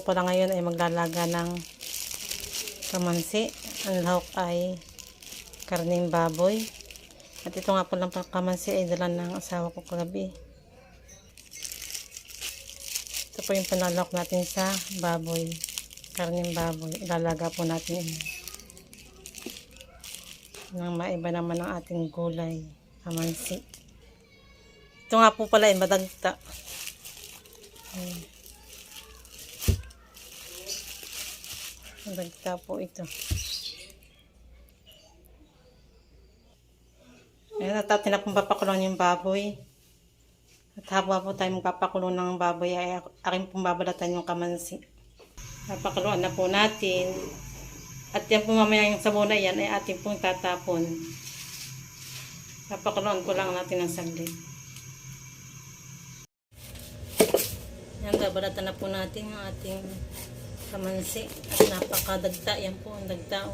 pala ngayon ay maglalaga ng kamansi. Ang lahok ay karning baboy. At ito nga po lang kamansi ay dala ng asawa ko kagabi. Ito po yung panalawak natin sa baboy. Karning baboy. Ilalaga po natin yun. Nang maiba naman ang ating gulay. Kamansi. Ito nga po pala ay madagta. Madagta po ito. Ayan, at atin na pong papakulong yung baboy. At habang po tayo magpapakulo ng baboy ay aking pong babalatan yung kamansi. Papakuluan na po natin. At yan po mamaya yung sabon na yan ay ating pong tatapon. Papakuluan ko lang natin ng saglit. Yan, babalatan na po natin yung ating kamansi. At napakadagta. Yan po ang dagta.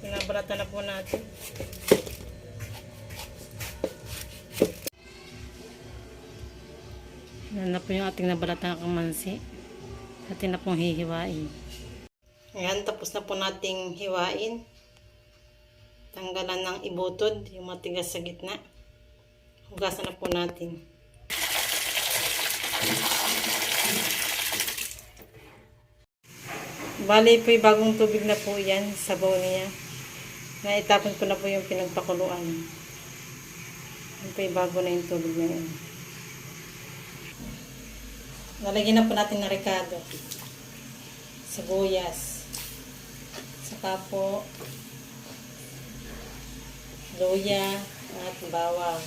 Pinabalatan na po natin. Yan na po yung ating nabalatan ng kamansi. Atin na pong hihiwain. Ayan, tapos na po nating hiwain. Tanggalan ng ibutod, yung matigas sa gitna. Hugasan na po natin. Bali po yung bagong tubig na po yan, sabaw niya. Naitapon ko na po yung pinagpakuluan. Yan po yung bago na yung tubig na yan. Nalagyan na po natin ng rekado. Sibuyas. Saka po luya at bawang.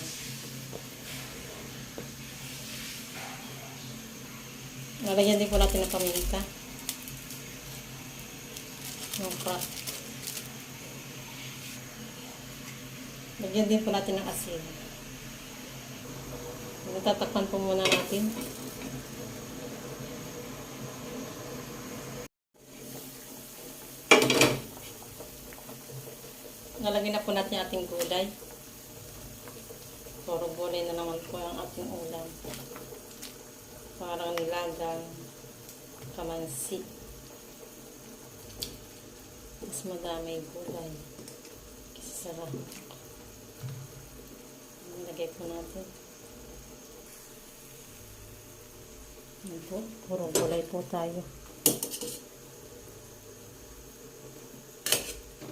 Nalagyan din po natin ng paminta. Lagyan din po natin ng asin. Tatakpan po muna natin. Nalagyan na po natin yung ating gulay. Puro gulay na naman po ang ating ulam. Parang nilagang kamansi. Mas madamay gulay. Kasi sarap. Nalagay po natin. Yan po. Puro gulay po tayo.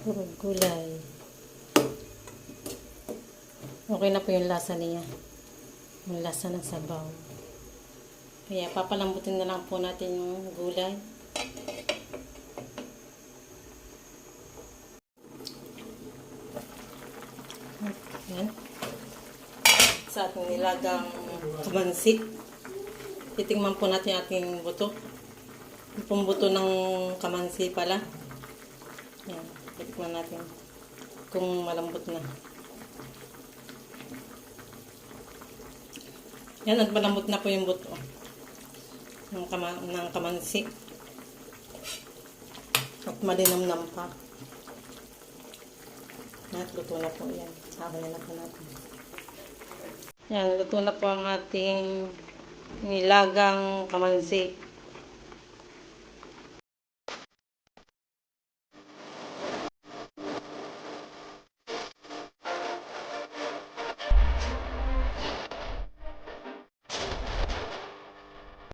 Puro gulay. Okay na po yung lasa niya. Yung lasa ng sabaw. Kaya papalambutin na lang po natin yung gulay. Yan. Sa ating nilagang kamansi. Titingnan po natin ating buto. Yung pong buto ng kamansi pala. Yan. Titikman natin kung malambot na. Yan, at malambot na po yung buto ng kamansi. At malinamnam pa. At luto na po yan. Sabayan na po natin. Yan, luto na po ang ating nilagang kamansi.